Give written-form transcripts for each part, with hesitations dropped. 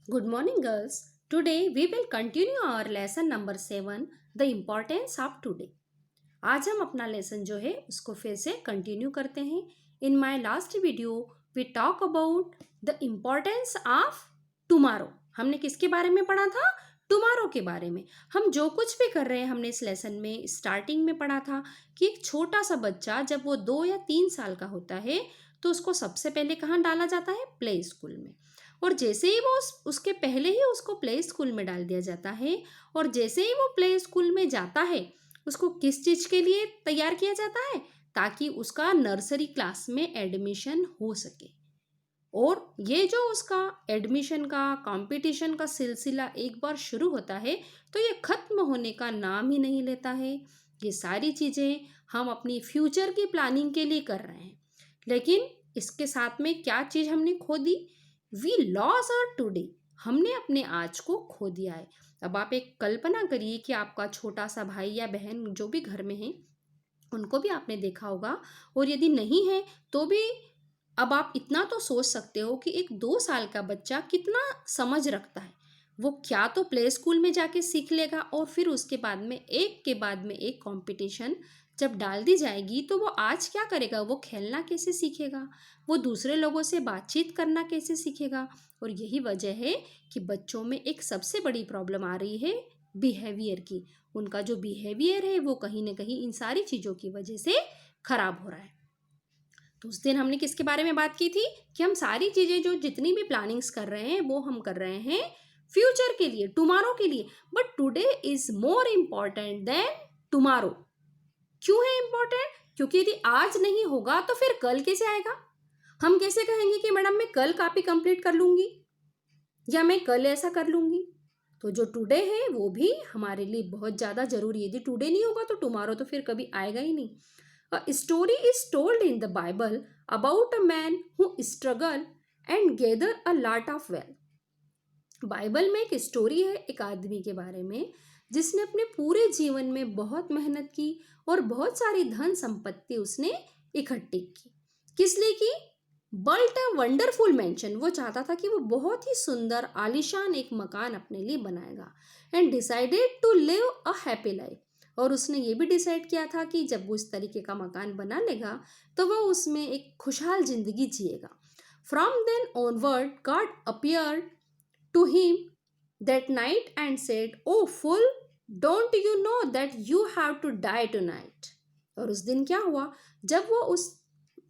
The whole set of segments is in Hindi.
Good morning, girls. Today we will continue our lesson number 7, the importance of today. आज हम अपना लेसन जो है उसको फिर से कंटिन्यू करते हैं. In my last video we talk about the importance of tomorrow. हमने किसके बारे में पढ़ा था? टुमारो के बारे में. हम जो कुछ भी कर रहे हैं हमने इस लेसन में स्टार्टिंग में पढ़ा था कि एक छोटा सा बच्चा जब वो 2 या 3 साल का होता है तो उसको सबसे पहले कहाँ डाला जाता है? प्ले स्कूल में. और जैसे ही वो उसके पहले ही उसको प्ले स्कूल में डाल दिया जाता है और जैसे ही वो प्ले स्कूल में जाता है उसको किस चीज़ के लिए तैयार किया जाता है? ताकि उसका नर्सरी क्लास में एडमिशन हो सके. और ये जो उसका एडमिशन का कंपटीशन का सिलसिला एक बार शुरू होता है तो ये ख़त्म होने का नाम ही नहीं लेता है. ये सारी चीज़ें हम अपनी फ्यूचर की प्लानिंग के लिए कर रहे हैं, लेकिन इसके साथ में क्या चीज़ हमने खो दी? We lost our today. हमने अपने आज को खो दिया है. अब आप एक कल्पना करिए कि आपका छोटा सा भाई या बहन जो भी घर में है उनको भी आपने देखा होगा, और यदि नहीं है तो भी अब आप इतना तो सोच सकते हो कि एक 2 साल का बच्चा कितना समझ रखता है. वो क्या तो प्ले स्कूल में जाके सीख लेगा और फिर उसके बाद में एक के बाद में एक कंपटीशन जब डाल दी जाएगी तो वो आज क्या करेगा? वो खेलना कैसे सीखेगा? वो दूसरे लोगों से बातचीत करना कैसे सीखेगा? और यही वजह है कि बच्चों में एक सबसे बड़ी प्रॉब्लम आ रही है बिहेवियर की. उनका जो बिहेवियर है वो कहीं ना कहीं इन सारी चीज़ों की वजह से खराब हो रहा है. तो उस दिन हमने किसके बारे में बात की थी कि हम सारी चीज़ें जो जितनी भी प्लानिंग्स कर रहे हैं वो हम कर रहे हैं फ्यूचर के लिए, टुमारो के लिए. But today is more important than tomorrow. क्यों है इम्पॉर्टेंट? क्योंकि यदि आज नहीं होगा तो फिर कल कैसे आएगा? हम कैसे कहेंगे कि मैडम मैं कल कॉपी कंप्लीट कर लूंगी या मैं कल ऐसा कर लूंगी? तो जो टुडे है वो भी हमारे लिए बहुत ज़्यादा जरूरी है. यदि टुडे नहीं होगा तो टुमारो तो फिर कभी आएगा ही नहीं. A story is told in the Bible about a man who struggled and gathered a lot of wealth. Bible में एक स्टोरी है एक आदमी के बारे में जिसने अपने पूरे जीवन में बहुत मेहनत की और बहुत सारी धन संपत्ति उसने इकट्ठी की. किस लिए की? बल्ट अ वंडरफुल मैंशन. वो चाहता था कि वो बहुत ही सुंदर आलीशान एक मकान अपने लिए बनाएगा. And decided to live a happy life. और उसने ये भी डिसाइड किया था कि जब वो इस तरीके का मकान बना लेगा तो वह उसमें एक खुशहाल जिंदगी जिएगा. From then onward God appeared to him that night and said, "Oh fool, don't you know that you have to die tonight?" और उस दिन क्या हुआ? जब वो उस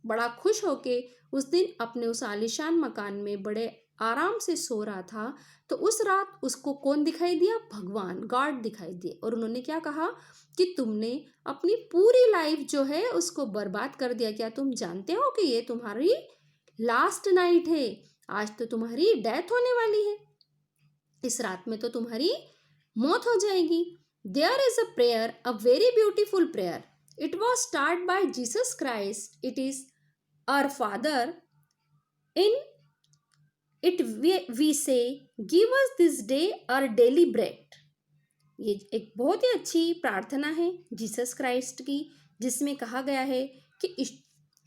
बड़ा खुश होके उस दिन अपने उस आलीशान मकान में बड़े आराम से सो रहा था तो उस रात उसको कौन दिखाई दिया? भगवान, गॉड दिखाई दिए. और उन्होंने क्या कहा कि तुमने अपनी पूरी लाइफ जो है उसको बर्बाद कर दिया. क्या तुम जानते हो कि ये तुम्हारी लास्ट नाइट है? आज तो तुम्हारी डेथ होने वाली है. इस रात में तो तुम्हारी मौत हो जाएगी. There is a prayer, a very beautiful prayer. It was start by Jesus Christ. It is our father. In it we say give us this day our daily bread. ये एक बहुत ही अच्छी प्रार्थना है जीसस क्राइस्ट की जिसमें कहा गया है कि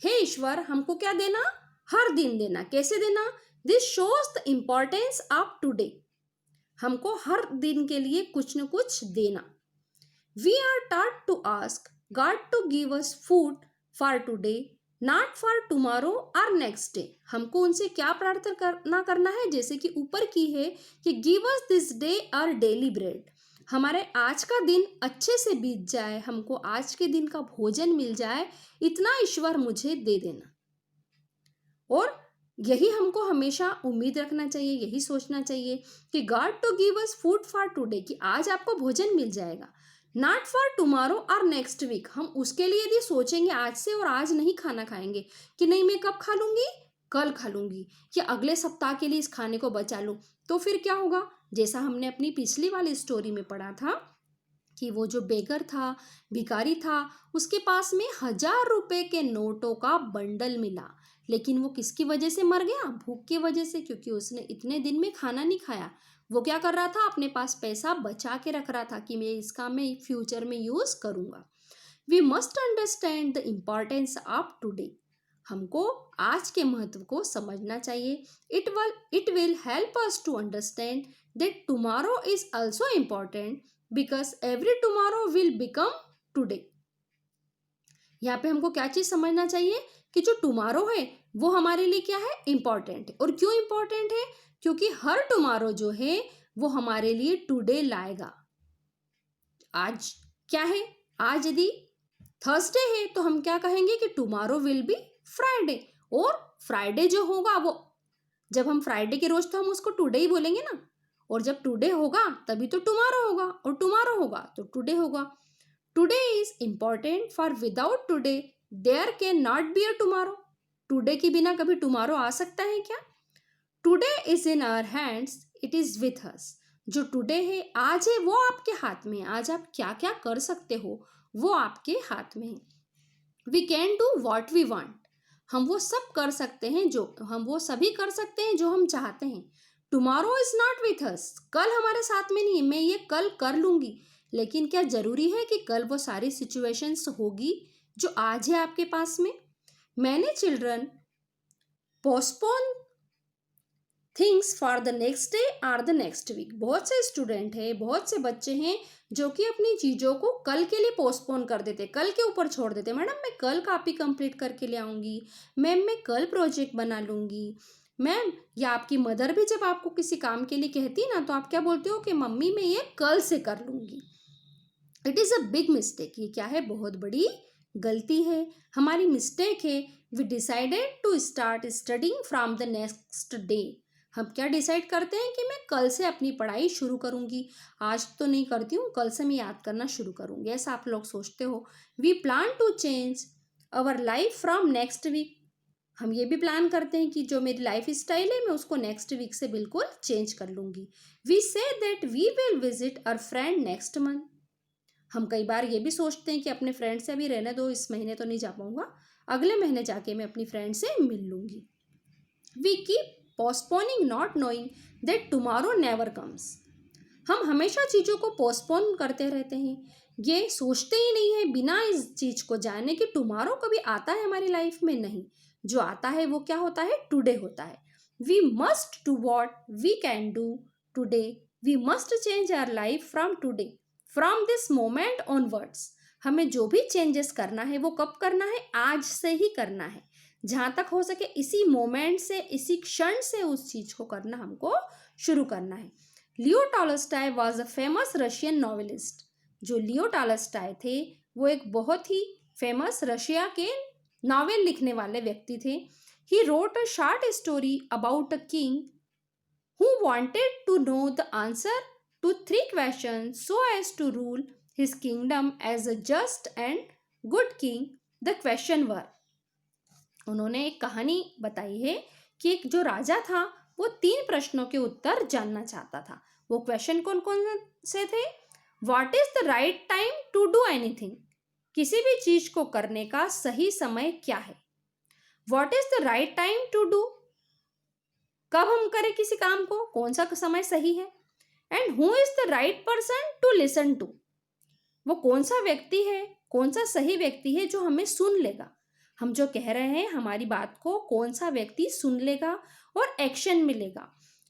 हे ईश्वर हमको क्या देना? हर दिन देना. कैसे देना? This shows the importance of today. हमको हर दिन के लिए कुछ न कुछ देना. We are taught to ask God to give us food for today, not for tomorrow और नेक्स्ट डे. हमको उनसे क्या प्रार्थना करना है? जैसे कि ऊपर की है कि give us this day our daily bread. हमारे आज का दिन अच्छे से बीत जाए, हमको आज के दिन का भोजन मिल जाए, इतना ईश्वर मुझे दे देना. और यही हमको हमेशा उम्मीद रखना चाहिए, यही सोचना चाहिए कि God to give us food for today, कि आज आपको भोजन मिल जाएगा. नॉट फॉर टुमारो और नेक्स्ट वीक. हम उसके लिए यदि सोचेंगे आज से और आज नहीं खाना खाएंगे कि नहीं मैं कब खा लूंगी? कल खा लूंगी, या अगले सप्ताह के लिए इस खाने को बचा लूं, तो फिर क्या होगा? जैसा हमने अपनी पिछली वाली स्टोरी में पढ़ा था कि वो जो बेगर था, भिखारी था, उसके पास में 1,000 रुपए के नोटों का बंडल मिला. लेकिन वो किसकी वजह से मर गया? भूख की वजह से, क्योंकि उसने इतने दिन में खाना नहीं खाया. वो क्या कर रहा था? अपने पास पैसा बचा के रख रहा था कि मैं इसका मैं फ्यूचर में यूज करूंगा. We must understand the importance of today. हमको आज के महत्व को समझना चाहिए। It will help us to understand that tomorrow is also important because every tomorrow will become today. यहाँ पे हमको क्या चीज समझना चाहिए कि जो टुमारो है वो हमारे लिए क्या है, इम्पॉर्टेंट है। और क्यों इम्पॉर्टेंट है? क्योंकि हर टुमारो जो है वो हमारे लिए टुडे लाएगा। आज क्या है, आज यदि थर्सडे है तो हम क्या कहेंगे कि टुमारो विल बी फ्राइडे। और फ्राइडे जो होगा वो, जब हम फ्राइडे के रोज तो हम उसको टुडे ही बोलेंगे ना, और जब टुडे होगा तभी तो टुमारो होगा, और टुमारो होगा तो टुडे होगा। Today is important for without today there can not be a tomorrow. Today के बिना कभी टुमारो आ सकता है क्या? Today is in our hands, it is with us. जो टुडे है, आज है, वो आपके हाथ में है। आज आप क्या क्या कर सकते हो वो आपके हाथ में है। We can do what we want. हम वो सब कर सकते हैं, हम वो सभी कर सकते हैं जो हम चाहते हैं। Tomorrow is not with us. कल हमारे साथ में नहीं है। मैं ये कल कर लूंगी, लेकिन क्या जरूरी है कि कल वो सारी सिचुएशंस होगी जो आज है आपके पास में? Many children postpone things for the next day और द नेक्स्ट वीक। बहुत से स्टूडेंट हैं, बहुत से बच्चे हैं जो कि अपनी चीज़ों को कल के लिए पोस्टपोन कर देते, कल के ऊपर छोड़ देते। मैडम मैं कल कॉपी कंप्लीट करके ले आऊँगी, मैम मैं कल प्रोजेक्ट बना लूँगी, मैम। या आपकी मदर भी जब आपको किसी काम के लिए कहती ना तो आप क्या बोलते हो कि मम्मी मैं ये कल से कर लूँगी। It is a big mistake. ये क्या है, बहुत बड़ी गलती है, हमारी मिस्टेक है। We decided to start studying from the next day. हम क्या डिसाइड करते हैं कि मैं कल से अपनी पढ़ाई शुरू करूंगी, आज तो नहीं करती हूँ, कल से मैं याद करना शुरू करूंगी, ऐसा आप लोग सोचते हो। We plan to change our life from next week. हम ये भी प्लान करते हैं कि जो मेरी लाइफ स्टाइल है मैं उसको नेक्स्ट वीक से बिल्कुल चेंज कर लूंगी। We say that we will visit our friend next month. हम कई बार ये भी सोचते हैं कि अपने फ्रेंड से अभी रहने दो, इस महीने तो नहीं जा पाऊंगा, अगले महीने जाके मैं अपनी फ्रेंड से मिल लूंगी। We keep postponing not knowing that tomorrow never comes. हम हमेशा चीज़ों को पोस्टपोन करते रहते हैं, ये सोचते ही नहीं है बिना इस चीज़ को जाने कि टुमारो कभी आता है हमारी लाइफ में। नहीं, जो आता है वो क्या होता है, टुडे होता है। We must do what we can do today. We must change our life from today, from this moment onwards. हमें जो भी चेंजेस करना है वो कब करना है, आज से ही करना है। जहाँ तक हो सके इसी मोमेंट से, इसी क्षण से उस चीज़ को करना हमको शुरू करना है। लियो Tolstoy was a famous Russian novelist. जो लियो टॉलस्टॉय थे वो एक बहुत ही फेमस रशिया के नॉवेल लिखने वाले व्यक्ति थे। He wrote a short story about a king who wanted to know the answer to 3 questions so as to rule his kingdom as a just and good king. The question were, उन्होंने एक कहानी बताई है कि एक जो राजा था वो 3 प्रश्नों के उत्तर जानना चाहता था। वो क्वेश्चन कौन कौन से थे? What is the right time to do anything. किसी भी चीज को करने का सही समय क्या है? What is the right time to do, कब हम करें किसी काम को, कौन सा समय सही है? And who is the right person to listen to, वो कौन सा व्यक्ति है, कौन सा सही व्यक्ति है जो हमें सुन लेगा। हम जो कह रहे हैं हमारी बात को कौन सा व्यक्ति सुन लेगा और एक्शन में लेगा।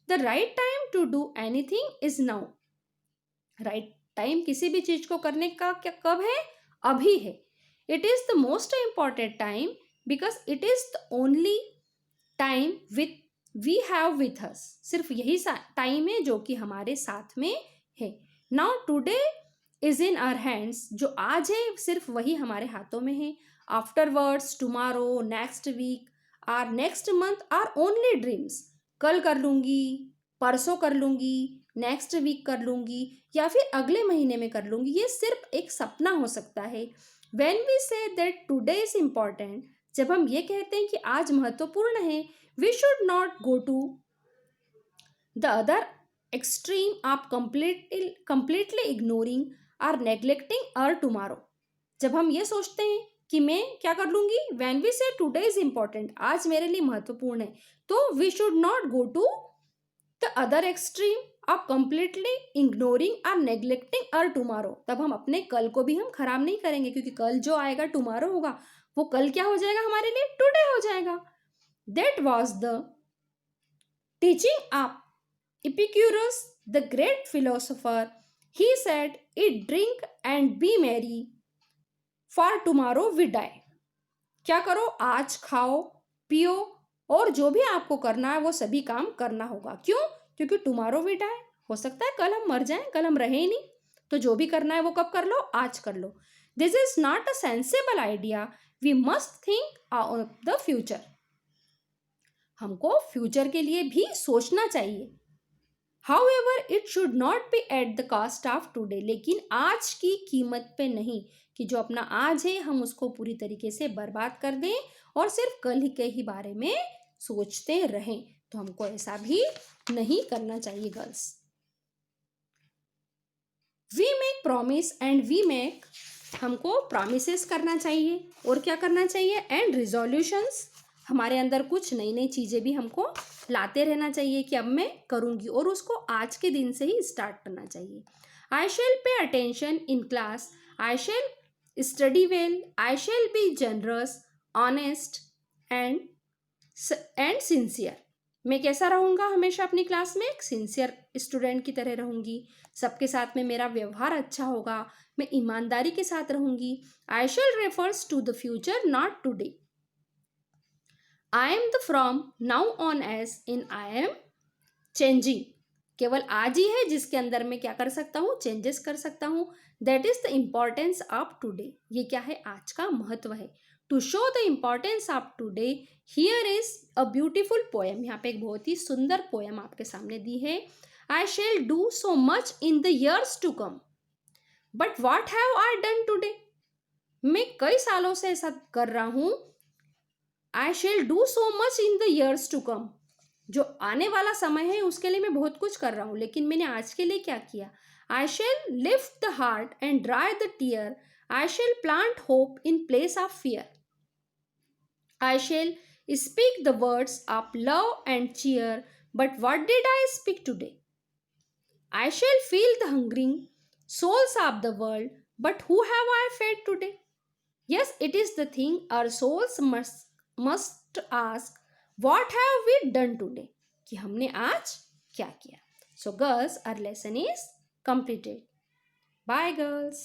The right time to do anything is now. Right time किसी भी चीज को करने का क्या कब है? अभी है। It is the most important time because it is the only time with we have with us. सिर्फ यही टाइम है जो कि हमारे साथ में है। Now today is in our hands. जो आज है सिर्फ वही हमारे हाथों में है। Afterwards, tomorrow, next week, or next month are only dreams. कल कर लूंगी, परसों कर लूंगी, नेक्स्ट वीक कर लूंगी, या फिर अगले महीने में कर लूंगी, ये सिर्फ एक सपना हो सकता है। When we say that today is important, जब हम ये कहते हैं कि आज महत्वपूर्ण है, we should not go to the other extreme of completely ignoring or neglecting our tomorrow। जब हम ये सोचते हैं कि मैं क्या कर लूंगी, when we say today is important, आज मेरे लिए महत्वपूर्ण है, तो we should not go to the other extreme of completely ignoring or neglecting our tomorrow। तब हम अपने कल को भी हम खराब नहीं करेंगे, क्योंकि कल जो आएगा टुमारो होगा, वो कल क्या हो जाएगा हमारे लिए? टुडे हो जाएगा. That was the teaching of Epicurus, the great philosopher. He said, eat, drink and be merry, for tomorrow we die. क्या करो? आज खाओ, पियो और जो भी आपको करना है वो सभी काम करना होगा. क्यों? क्योंकि टुमारो वी डाई. हो सकता है कल हम मर जाएं, कल हम रहे ही नहीं. तो जो भी करना है वो कब कर लो? आज कर लो. This is not a sensible idea. We must think of the future. हमको फ्यूचर के लिए भी सोचना चाहिए. However it should not be at the cost of today. लेकिन आज की कीमत पे नहीं कि जो अपना आज है हम उसको पूरी तरीके से बर्बाद कर दें और सिर्फ कल के ही बारे में सोचते रहें. तो हमको ऐसा भी नहीं करना चाहिए girls. We make promise and we make. हमको प्रॉमिसेस करना चाहिए और क्या करना चाहिए? And resolutions. हमारे अंदर कुछ नई नई चीज़ें भी हमको लाते रहना चाहिए कि अब मैं करूँगी और उसको आज के दिन से ही स्टार्ट करना चाहिए. I shall pay attention in class. I shall study well. I shall be generous, honest and sincere. मैं कैसा रहूँगा हमेशा अपनी क्लास में? एक सिंसियर स्टूडेंट की तरह रहूँगी. सबके साथ में मेरा व्यवहार अच्छा होगा. मैं ईमानदारी के साथ रहूँगी. I shall refers to the future not today. I am the from now on as in I am changing. केवल आज ही है जिसके अंदर मैं क्या कर सकता हूँ? चेंजेस कर सकता हूँ. That is the importance of today. ये क्या है? आज का महत्व है. To show the importance of today here is a beautiful poem. यहाँ पे एक बहुत ही सुंदर पोएम आपके सामने दी है. I shall do so much in the years to come, but what have I done today. मैं कई सालों से ऐसा कर रहा हूँ. I shall do so much in the years to come. जो आने वाला समय है उसके लिए मैं बहुत कुछ कर रहा हूँ, लेकिन मैंने आज के लिए क्या किया? I shall lift the heart and dry the tear. I shall plant hope in place of fear. I shall speak the words of love and cheer, but what did I speak today? I shall feel the hungering souls of the world, but who have I fed today? Yes, it is the thing our souls must ask, what have we done today? कि हमने आज क्या किया. So girls, our lesson is completed. Bye girls.